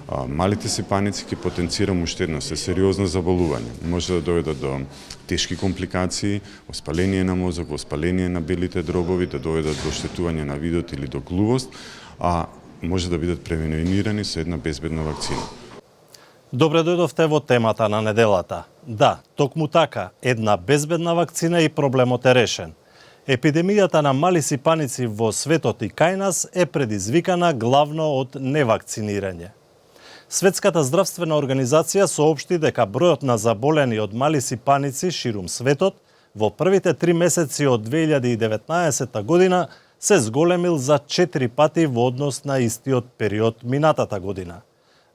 Малите сипаници ќе потенцирам уште едно, се сериозно заболување. Може да доведат до тешки компликации, воспаление на мозок, воспаление на белите дробови, да доведат до оштетување на видот или до глувост, а може да бидат превенирани со една безбедна вакцина. Добре дојдовте во темата на неделата. Да, токму така, една безбедна вакцина и проблемот е решен. Епидемијата на мали сипаници во светот и кај нас е предизвикана главно од невакцинирање. Светската здравствена организација соопшти дека бројот на заболени од мали сипаници ширум светот во првите 3 месеци од 2019 година се зголемил за 4 пати во однос на истиот период минатата година.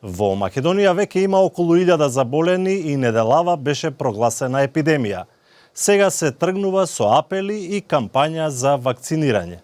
Во Македонија веќе има околу 1000 заболени и неделава беше прогласена епидемија. Сега се тргнува со апели и кампања за вакцинирање.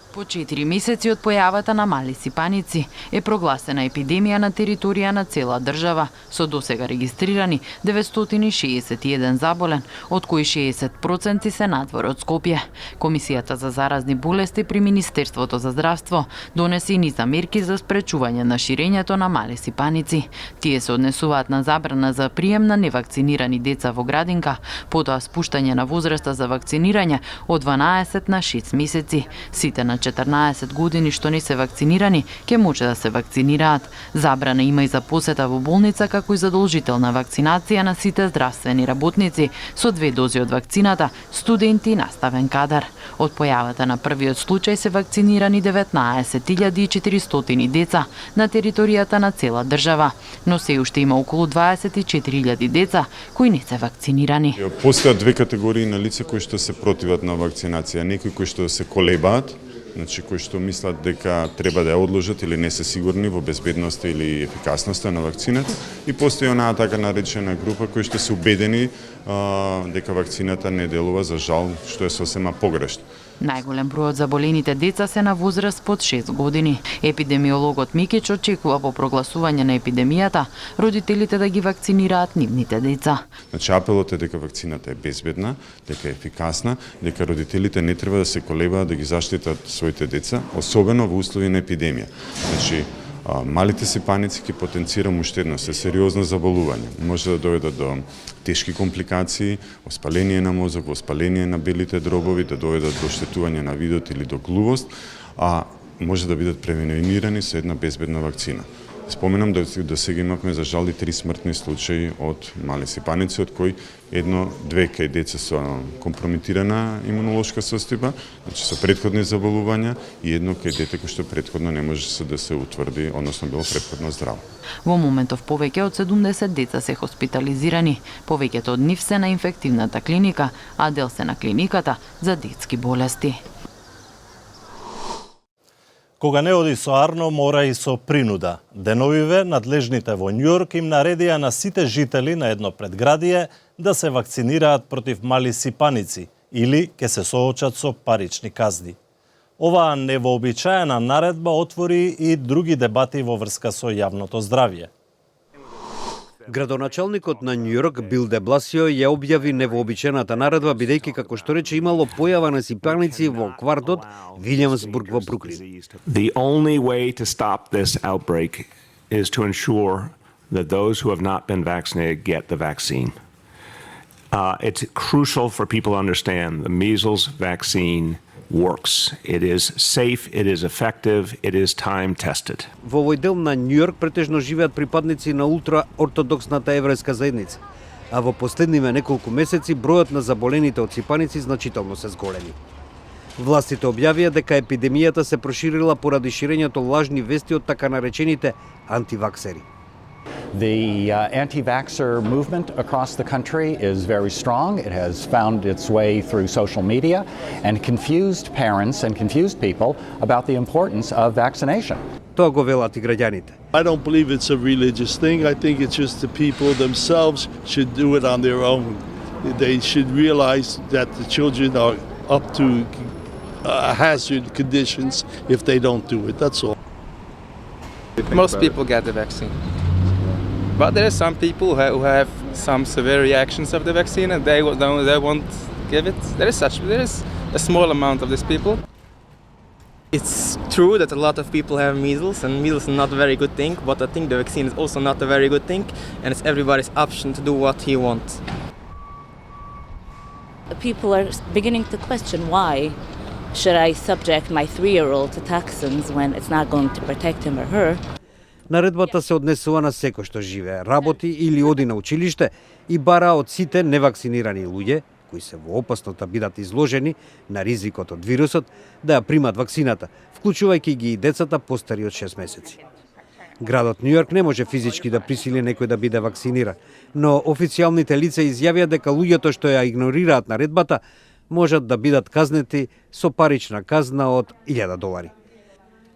По 4 месеци од појавата на мали сипаници е прогласена епидемија на територија на цела држава, со досега регистрирани 961 заболен, од кои 60% се надвор од Скопје. Комисијата за заразни болести при Министерството за здравство донесе и низ мерки за спречување на ширењето на мали сипаници. Тие се однесуваат на забрана за прием на невакцинирани деца во градинка, потоа спуштање на возраста за вакцинирање од 12 на 6 месеци. Сите на 14 години што не се вакцинирани, ќе може да се вакцинираат. Забрана има и за посета во болница, како и задолжителна вакцинација на сите здравствени работници со 2 дози од вакцината, студенти и наставен кадар. Од појавата на првиот случај се вакцинирани 19.400 деца на територијата на цела држава, но се уште има околу 24.000 деца кои не се вакцинирани. Постојат две категории на лица кои што се противат на вакцинација, некои кои што се колебаат, значи кои што мислат дека треба да ја одложат или не се сигурни во безбедноста или ефикасноста на вакцината, и постои онаа така наречена група кои што се убедени дека вакцината не делува, за жал, што е сосема погрешно. Најголем број од заболените деца се на возраст под 6 години. Епидемиологот Микич очекува по прогласување на епидемијата родителите да ги вакцинираат нивните деца. Значи апелот е дека вакцината е безбедна, дека е ефикасна, дека родителите не треба да се колебаат да ги заштитат своите деца, особено во услови на епидемија. Значи малите сипаници ќе потенцирам уште едно, се сериозно заболување. Може да доведат до тешки компликации, воспаление на мозок, воспаление на белите дробови, да доведат до оштетување на видот или до глувост, а може да бидат превенирани со една безбедна вакцина. Споменам да до сега имавме за жал и 3 смртни случаи од мали сипаници, од кои 1-2 кај деца со компрометирана имунолошка состојба, значи со претходни заболувања, и 1 кај дете кој што претходно не може да се утврди, односно било претходно здраво. Во моментов повеќе од 70 деца се хоспитализирани, повеќето од нив се на инфективната клиника, а дел се на клиниката за детски болести. Кога не оди со арно, мора и со принуда. Деновиве, надлежните во Њујорк им наредија на сите жители на едно предградие да се вакцинираат против мали сипаници или ќе се соочат со парични казни. Оваа невообичаена наредба отвори и други дебати во врска со јавното здравје. Градоначалникот на Њујорк Бил де Бласио ја објави невообичаената наредба бидејќи, како што рече, имало појава на сипаници во квартот Вилјамсбург во Бруклин. The only way to stop this outbreak is to ensure that those who have not been vaccinated get the vaccine. It's crucial for people to understand the measles vaccine works. It is safe, it is effective, it is time tested. Во овој дел на Њујорк претежно живеат припадници на ултраортодоксната еврејска заедница, а во последниве неколку месеци бројот на заболените од сипаници значително се зголеми. Властите објавија дека епидемијата се проширила поради ширењето лажни вести од така наречените антиваксери. The anti-vaxxer movement across the country is very strong. It has found its way through social media and confused parents and confused people about the importance of vaccination. Тоа го велат и граѓаните. I don't believe it's a religious thing. I think it's just the people themselves should do it on their own. They should realize that the children are up to hazard conditions if they don't do it. That's all. Most people get the vaccine. But there are some people who have some severe reactions of the vaccine and they won't give it. There is a small amount of these people. It's true that a lot of people have measles, and measles is not a very good thing, but I think the vaccine is also not a very good thing, and it's everybody's option to do what he wants. People are beginning to question why should I subject my 3-year-old to toxins when it's not going to protect him or her. Наредбата се однесува на секој што живее, работи или оди на училиште и бара од сите невакцинирани луѓе, кои се во опасност да бидат изложени на ризикот од вирусот, да ја примат вакцината, вклучувајќи ги и децата постари од 6 месеци. Градот Нью Йорк не може физички да присили некој да биде вакциниран, но официјалните лица изјавија дека луѓето што ја игнорираат наредбата можат да бидат казнети со парична казна од $1000.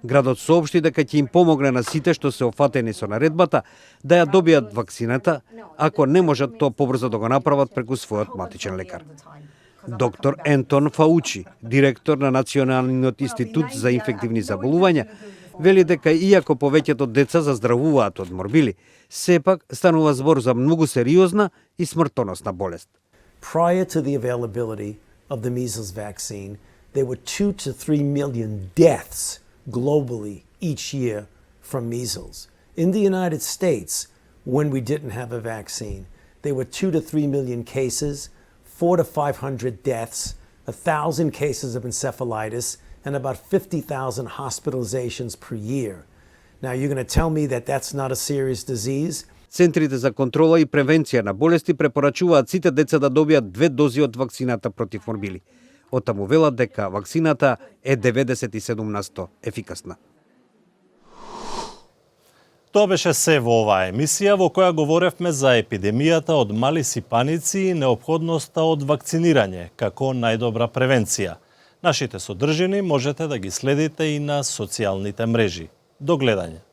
Градот соопшти дека ќе им помогне на сите што се офатени со наредбата да ја добијат вакцината, ако не можат тоа побрзо да го направат преку својот матичен лекар. Доктор Ентон Фаучи, директор на Националниот институт за инфективни заболувања, вели дека иако повеќето деца заздравуваат од морбили, сепак станува збор за многу сериозна и смртоносна болест. Prior to the availability of the measles vaccine, there were 2 to 3 million deaths globally each year from measles. In the United States, when we didn't have a vaccine, there were 2 to 3 million cases, 400 to 500 deaths, 1,000 cases of encephalitis, and about 50,000 hospitalizations per year. Now, you're going to tell me that that's not a serious disease? Центрите за контрола и превенција на болести препорачуваат сите деца да добијат 2 дози од вакцината против морбили. Оттаму велат дека вакцината е 97% ефикасна. Тоа беше се во оваа емисија во која говоревме за епидемијата од мали сипаници и неопходноста од вакцинирање како најдобра превенција. Нашите содржини можете да ги следите и на социјалните мрежи. До гледање.